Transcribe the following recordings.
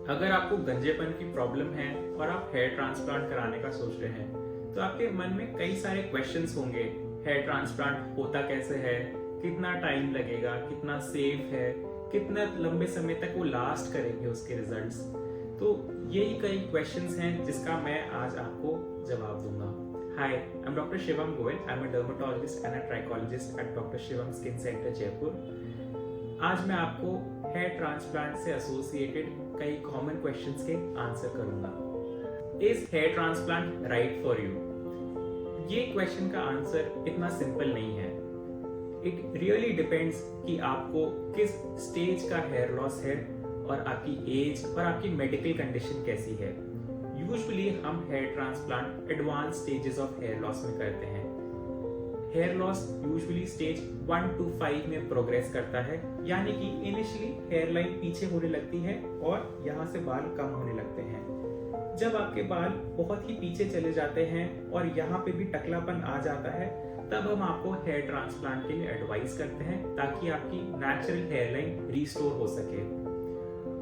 अगर आपको गंजेपन की प्रॉब्लम है और आप हेयर ट्रांसप्लांट कराने का सोच रहे हैं तो आपके मन में कई सारे क्वेश्चंस होंगे। हेयर ट्रांसप्लांट होता कैसे है, कितना टाइम लगेगा, कितना सेफ है, कितना लंबे समय तक वो लास्ट करेंगे उसके रिजल्ट्स। तो यही कई क्वेश्चंस हैं जिसका मैं आज आपको जवाब दूंगा। Hi, I am doctor Shivam Goyal. I am a dermatologist and a trichologist at doctor Shivam skin centre Jaipur. आज मैं आपको हेयर ट्रांसप्लांट से एसोसिएटेड कई कॉमन क्वेश्चंस के आंसर करूंगा। Is hair transplant right for you? ये क्वेश्चन का आंसर इतना सिंपल नहीं है। इट रियली डिपेंड्स कि आपको किस स्टेज का हेयर लॉस है और आपकी एज और आपकी मेडिकल कंडीशन कैसी है। यूजुअली हम hair transplant advanced stages of hair loss में करते हैं। Hair loss usually stage 1 to 5 में प्रोग्रेस करता है, यानी कि इनिशियली हेयर लाइन पीछे होने लगती है और यहाँ से बाल कम होने लगते हैं। जब आपके बाल बहुत ही पीछे चले जाते हैं और यहाँ पे भी टकलापन आ जाता है, तब हम आपको हेयर ट्रांसप्लांट के लिए एडवाइस करते हैं ताकि आपकी नेचुरल हेयर लाइन रिस्टोर हो सके।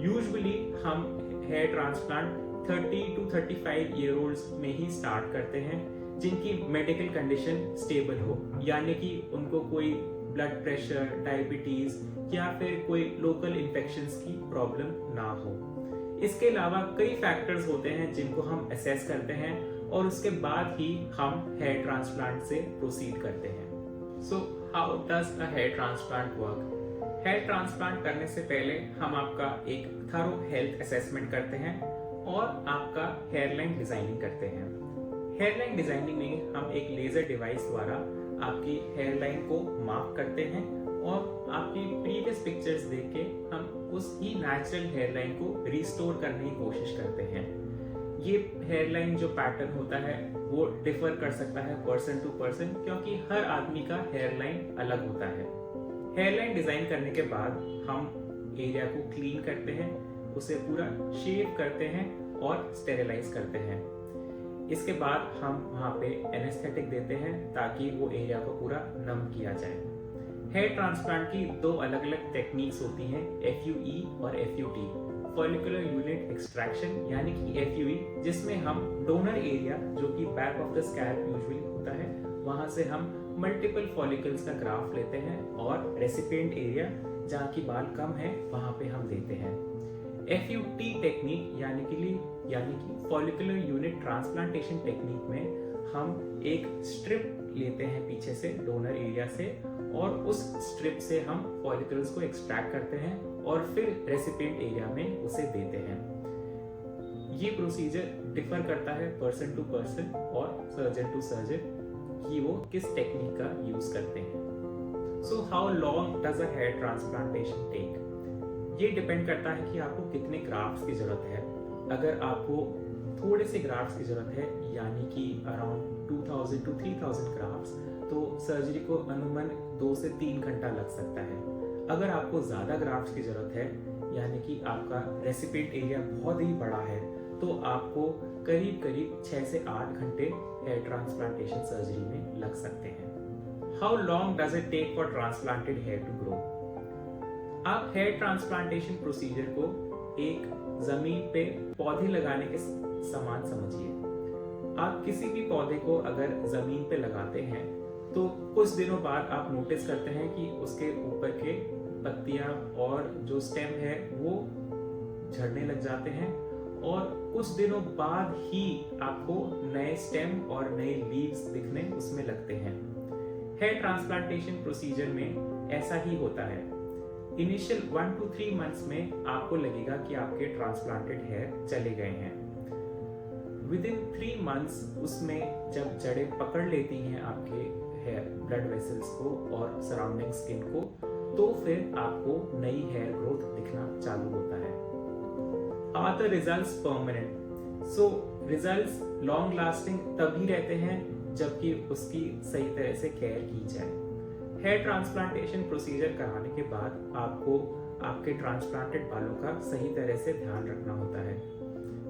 यूजुअली हम hair transplant 30 to 35 year olds में ही स्टार्ट करते हैं, जिनकी मेडिकल कंडीशन स्टेबल हो, यानी कि उनको कोई ब्लड प्रेशर, डायबिटीज या फिर कोई लोकल इन्फेक्शंस की प्रॉब्लम ना हो। इसके अलावा कई फैक्टर्स होते हैं जिनको हम असेस करते हैं और उसके बाद ही हम हेयर ट्रांसप्लांट से प्रोसीड करते हैं। So how does a hair transplant work? Hair transplant करने से पहले हम आपका एक थरो हेल्थ असेसमेंट करते हैं और आपका हेयर लाइन डिजाइनिंग करते हैं। हेयर लाइन डिजाइनिंग में हम एक लेजर डिवाइस द्वारा आपकी हेयर लाइन को मार्क करते हैं और आपकी प्रीवियस पिक्चर्स देख के हम उस ही नेचुरल हेयर लाइन को रिस्टोर करने की कोशिश करते हैं। ये हेयर लाइन जो पैटर्न होता है वो डिफर कर सकता है पर्सन टू पर्सन, क्योंकि हर आदमी का हेयर लाइन अलग होता है। हेयर लाइन डिजाइन करने के बाद हम एरिया को क्लीन करते हैं, उसे पूरा शेव करते हैं और स्टेरिलाइज करते हैं। इसके बाद हम वहाँ पे एनेस्थेटिक देते हैं ताकि वो एरिया को पूरा नम किया जाए। हेयर ट्रांसप्लांट की दो अलग अलग टेक्निक्स होती हैं, FUE और FUT, फॉलिकुलर यूनिट एक्सट्रैक्शन यानी कि FUE, जिसमें हम डोनर एरिया जो कि back of the scalp usually होता है, वहां से हम मल्टीपल फॉलिकल्स का ग्राफ लेते हैं और रेसिपिएंट एरिया जहाँ की बाल कम है वहां पे हम देते हैं। FUT टेक्निक यानी कि फॉलिकुलर यूनिट ट्रांसप्लांटेशन टेक्निक में हम एक स्ट्रिप लेते हैं पीछे से डोनर एरिया से और उस स्ट्रिप से हम फॉलिकल्स को एक्सट्रैक्ट करते हैं और फिर रेसिपिएंट एरिया में उसे देते हैं। ये प्रोसीजर डिफर करता है पर्सन टू पर्सन और सर्जन टू सर्जन कि वो किस टेक्निक का यूज करते हैं। So how long does a hair transplantation take? ये डिपेंड करता है कि आपको कितने ग्राफ्ट्स की जरूरत है। अगर आपको थोड़े से ग्राफ्ट्स की जरूरत है, यानी कि अराउंड 2000 to 3000 ग्राफ्ट्स, तो सर्जरी को अनुमान 2 से 3 घंटा लग सकता है। अगर आपको ज्यादा ग्राफ्ट्स की जरूरत है, यानी कि आपका रेसिपिएंट एरिया बहुत ही बड़ा है, तो आपको करीब करीब 6 से 8 घंटे हेयर ट्रांसप्लांटेशन सर्जरी में लग सकते हैं। How long does it take for transplanted hair to grow? आप हेयर ट्रांसप्लांटेशन प्रोसीजर को एक जमीन पे पौधे लगाने के समान समझिए। आप किसी भी पौधे को अगर जमीन पे लगाते हैं तो कुछ दिनों बाद आप नोटिस करते हैं कि उसके ऊपर के पत्तियां और जो स्टेम है वो झड़ने लग जाते हैं और कुछ दिनों बाद ही आपको नए स्टेम और नए लीव्स दिखने उसमें लगते हैं। हेयर ट्रांसप्लांटेशन प्रोसीजर में ऐसा ही होता है। इनिशियल 1 to 3 मंथ्स में आपको लगेगा कि आपके ट्रांसप्लांटेड हेयर चले गए हैं। विदिन 3 मंथ्स उसमें जब जड़ें पकड़ लेती हैं आपके हेयर ब्लड वेसल्स को और सराउंडिंग स्किन को, तो फिर आपको नई हेयर ग्रोथ दिखना चालू होता है। Are the results permanent? So results long lasting तभी रहते हैं जबकि उसकी सही तरह से केयर की जाए। हेयर ट्रांसप्लांटेशन प्रोसीजर कराने के बाद आपको आपके ट्रांसप्लांटेड बालों का सही तरह से ध्यान रखना होता है।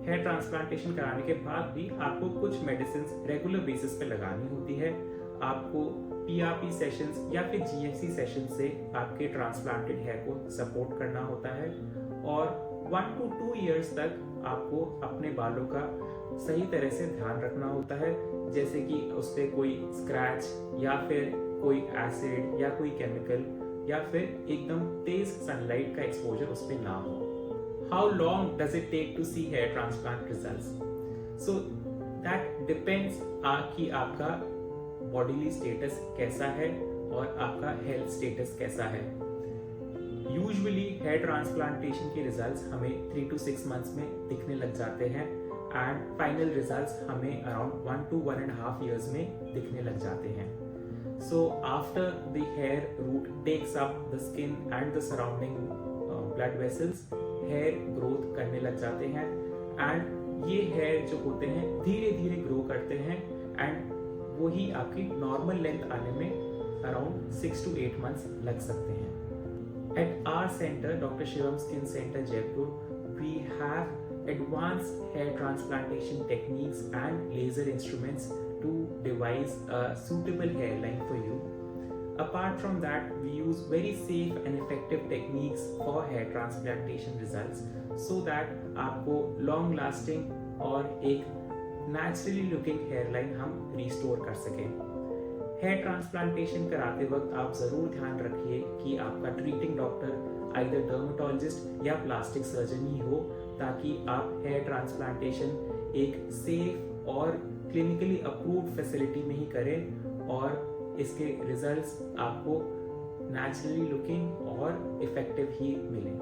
हेयर ट्रांसप्लांटेशन कराने के बाद भी आपको कुछ मेडिसिन रेगुलर बेसिस पे लगानी होती है। आपको PRP सेशंस या फिर GFC सेशन से आपके ट्रांसप्लांटेड हेयर को सपोर्ट करना होता है और 1 to 2 years तक आपको अपने बालों का सही तरह से ध्यान रखना होता है, जैसे कि उस पर कोई स्क्रैच या फिर कोई एसिड या कोई केमिकल या फिर एकदम तेज सनलाइट का एक्सपोजर उस पर ना हो। How long does it take to see hair transplant results? So that depends कि आपका बॉडीली स्टेटस कैसा है और आपका हेल्थ स्टेटस कैसा है। यूजुअली हेयर ट्रांसप्लांटेशन के रिजल्ट्स हमें 3 to 6 months में दिखने लग जाते हैं एंड फाइनल रिजल्ट्स हमें अराउंड 1 to 1.5 years में दिखने लग जाते हैं। So after the hair root takes up the skin and the surrounding blood vessels, hair growth करने लग जाते हैं एंड ये हेयर जो होते हैं धीरे धीरे ग्रो करते हैं एंड वही आपकी नॉर्मल लेंथ आने में अराउंड 6 to 8 months लग सकते हैं। At our center, Dr. Shivam Skin Center, Jaipur, we have advanced hair transplantation techniques and laser instruments to devise a suitable hairline for you. Apart from that, we use very safe and effective techniques for hair transplantation results so that आपको long lasting और एक naturally looking hairline हम restore कर सकें। Hair transplantation कराते वक्त आप जरूर ध्यान रखिए कि आपका ट्रीटिंग डॉक्टर आइदर डर्मेटोलॉजिस्ट या प्लास्टिक सर्जन ही हो, ताकि आप हेयर ट्रांसप्लांटेशन एक सेफ और क्लिनिकली अप्रूव्ड फैसिलिटी में ही करें और इसके रिजल्ट्स आपको नेचुरली लुकिंग और इफेक्टिव ही मिलें।